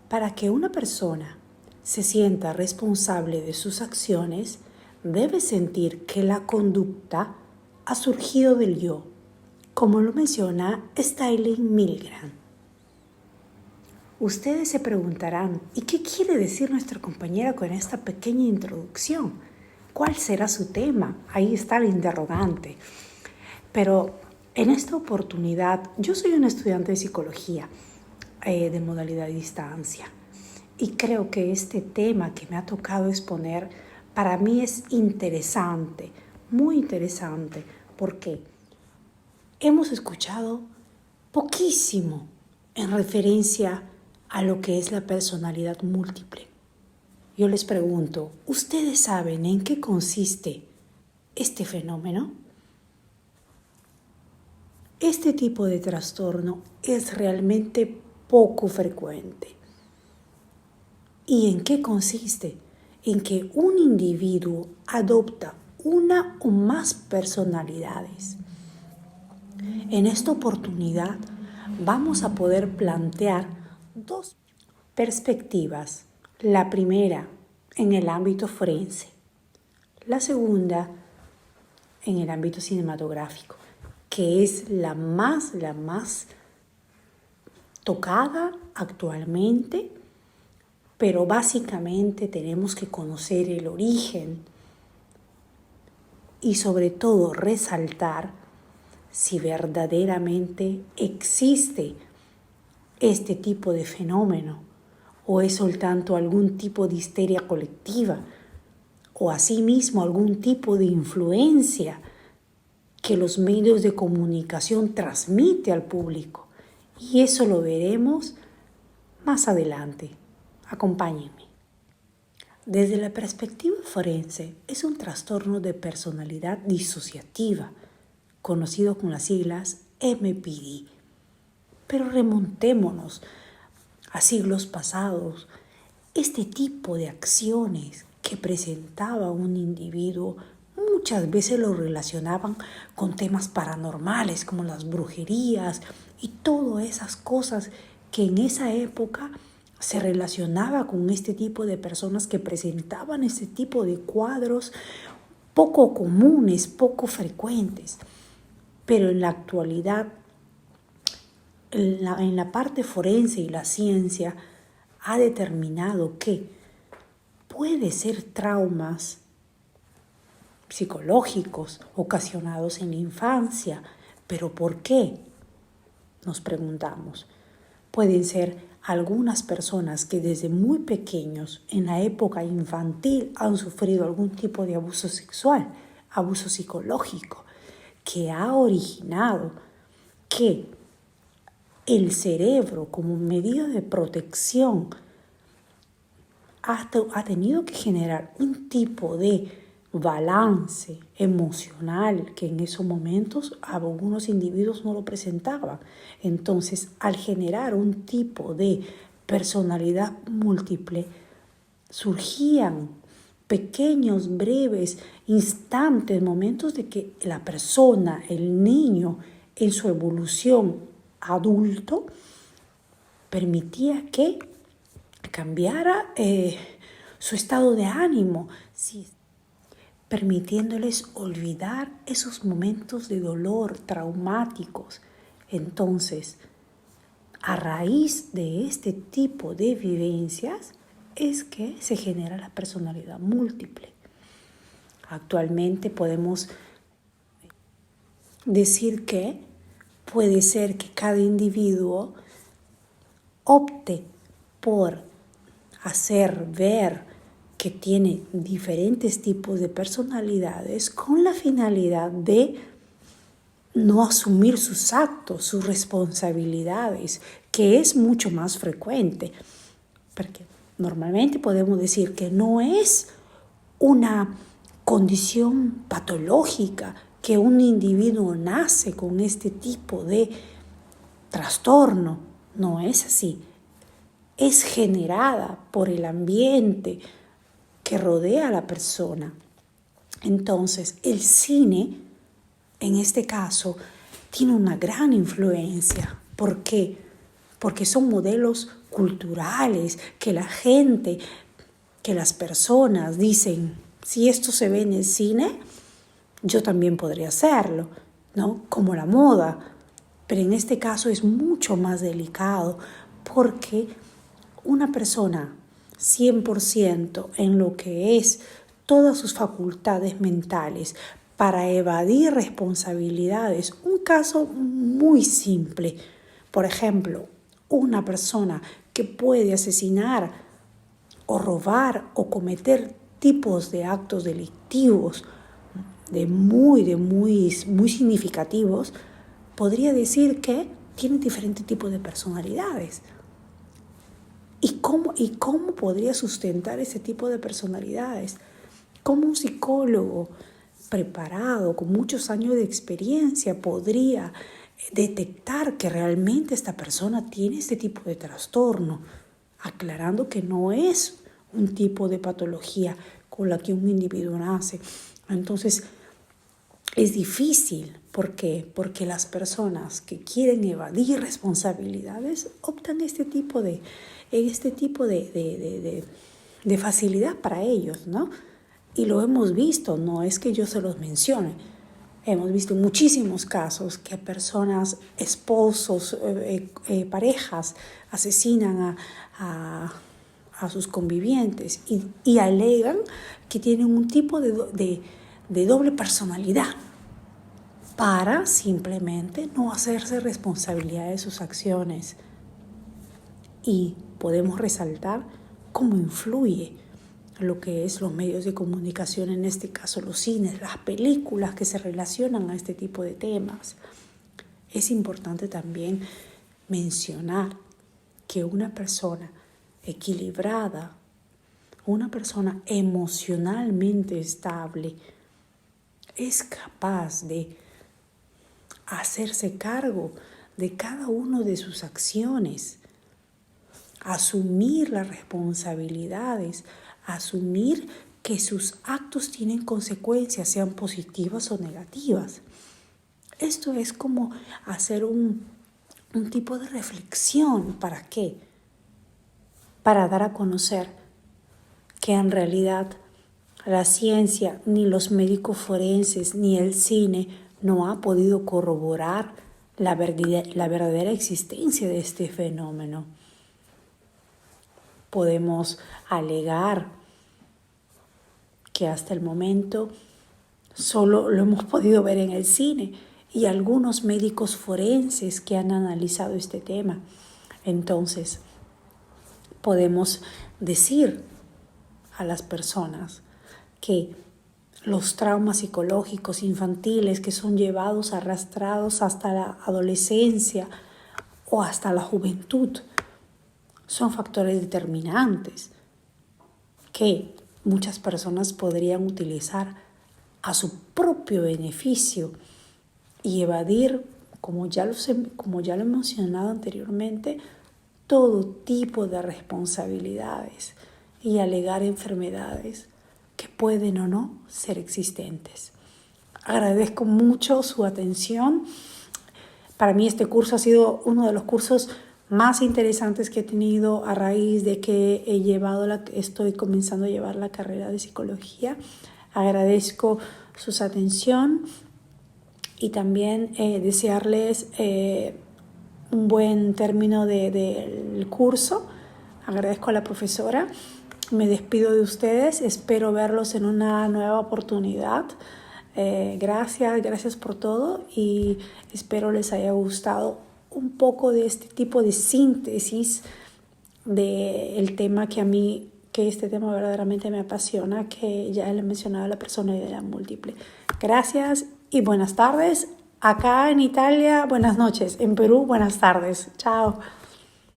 Para que una persona se sienta responsable de sus acciones, debe sentir que la conducta ha surgido del yo, como lo menciona Sterling Milgram. Ustedes se preguntarán, ¿y qué quiere decir nuestra compañera con esta pequeña introducción? ¿Cuál será su tema? Ahí está el interrogante. Pero en esta oportunidad, yo soy una estudiante de psicología de modalidad de distancia y creo que este tema que me ha tocado exponer para mí es interesante, muy interesante, porque hemos escuchado poquísimo en referencia a lo que es la personalidad múltiple. Yo les pregunto, ¿ustedes saben en qué consiste este fenómeno? Este tipo de trastorno es realmente poco frecuente. ¿Y en qué consiste? En que un individuo adopta una o más personalidades. En esta oportunidad vamos a poder plantear dos perspectivas. La primera en el ámbito forense, la segunda en el ámbito cinematográfico, que es la más tocada actualmente, pero básicamente tenemos que conocer el origen y sobre todo resaltar si verdaderamente existe este tipo de fenómeno o es soltanto algún tipo de histeria colectiva o asimismo algún tipo de influencia que los medios de comunicación transmiten al público. Y eso lo veremos más adelante. Acompáñenme. Desde la perspectiva forense, es un trastorno de personalidad disociativa, conocido con las siglas MPD. Pero remontémonos a siglos pasados. Este tipo de acciones que presentaba un individuo muchas veces lo relacionaban con temas paranormales como las brujerías y todas esas cosas que en esa época se relacionaba con este tipo de personas que presentaban este tipo de cuadros poco comunes, poco frecuentes. Pero en la actualidad, en la parte forense y la ciencia ha determinado que puede ser traumas psicológicos ocasionados en la infancia. ¿Pero por qué? Nos preguntamos. Pueden ser algunas personas que desde muy pequeños, en la época infantil, han sufrido algún tipo de abuso sexual, abuso psicológico, que ha originado que el cerebro, como medida de protección, ha tenido que generar un tipo de balance emocional que en esos momentos algunos individuos no lo presentaban. Entonces, al generar un tipo de personalidad múltiple, surgían pequeños, breves instantes, momentos de que la persona, el niño, en su evolución adulto, permitía que cambiara su estado de ánimo, sí, permitiéndoles olvidar esos momentos de dolor traumáticos. Entonces, a raíz de este tipo de vivencias es que se genera la personalidad múltiple. Actualmente podemos decir que puede ser que cada individuo opte por hacer ver que tiene diferentes tipos de personalidades con la finalidad de no asumir sus actos, sus responsabilidades, que es mucho más frecuente. Porque normalmente podemos decir que no es una condición patológica que un individuo nace con este tipo de trastorno. No es así. Es generada por el ambiente que rodea a la persona. Entonces, el cine, en este caso, tiene una gran influencia. ¿Por qué? porque son modelos culturales que la gente, que las personas dicen, si esto se ve en el cine, yo también podría hacerlo, ¿no? Como la moda. Pero en este caso es mucho más delicado porque una persona 100% en lo que es todas sus facultades mentales para evadir responsabilidades. Un caso muy simple. Por ejemplo, una persona que puede asesinar o robar o cometer tipos de actos delictivos muy significativos, podría decir que tiene diferentes tipos de personalidades. ¿Y cómo podría sustentar ese tipo de personalidades? ¿Cómo un psicólogo preparado, con muchos años de experiencia, podría detectar que realmente esta persona tiene este tipo de trastorno? Aclarando que no es un tipo de patología con la que un individuo nace. Entonces, es difícil. ¿Por qué? Porque las personas que quieren evadir responsabilidades optan este tipo de facilidad para ellos, ¿no? Y lo hemos visto, no es que yo se los mencione. Hemos visto muchísimos casos que personas, esposos, parejas, asesinan a sus convivientes y alegan que tienen un tipo de doble personalidad para simplemente no hacerse responsabilidad de sus acciones. Y podemos resaltar cómo influye lo que es los medios de comunicación, en este caso los cines, las películas que se relacionan a este tipo de temas. Es importante también mencionar que una persona equilibrada, una persona emocionalmente estable, es capaz de hacerse cargo de cada una de sus acciones, asumir las responsabilidades, asumir que sus actos tienen consecuencias, sean positivas o negativas. Esto es como hacer un tipo de reflexión. ¿Para qué? Para dar a conocer que en realidad la ciencia, ni los médicos forenses, ni el cine no ha podido corroborar la verdadera existencia de este fenómeno. Podemos alegar que hasta el momento solo lo hemos podido ver en el cine y algunos médicos forenses que han analizado este tema. Entonces, podemos decir a las personas que los traumas psicológicos infantiles que son llevados, arrastrados hasta la adolescencia o hasta la juventud, son factores determinantes que muchas personas podrían utilizar a su propio beneficio y evadir, como ya lo he mencionado anteriormente, todo tipo de responsabilidades y alegar enfermedades que pueden o no ser existentes. Agradezco mucho su atención. Para mí este curso ha sido uno de los cursos más interesantes que he tenido a raíz de que estoy comenzando a llevar la carrera de psicología. Agradezco su atención y también desearles un buen término del curso. Agradezco a la profesora. Me despido de ustedes. Espero verlos en una nueva oportunidad. Gracias por todo y espero les haya gustado un poco de este tipo de síntesis del tema que este tema verdaderamente me apasiona, que ya le he mencionado, la personalidad múltiple. Gracias y buenas tardes. Acá en Italia, buenas noches. En Perú, buenas tardes. Chao.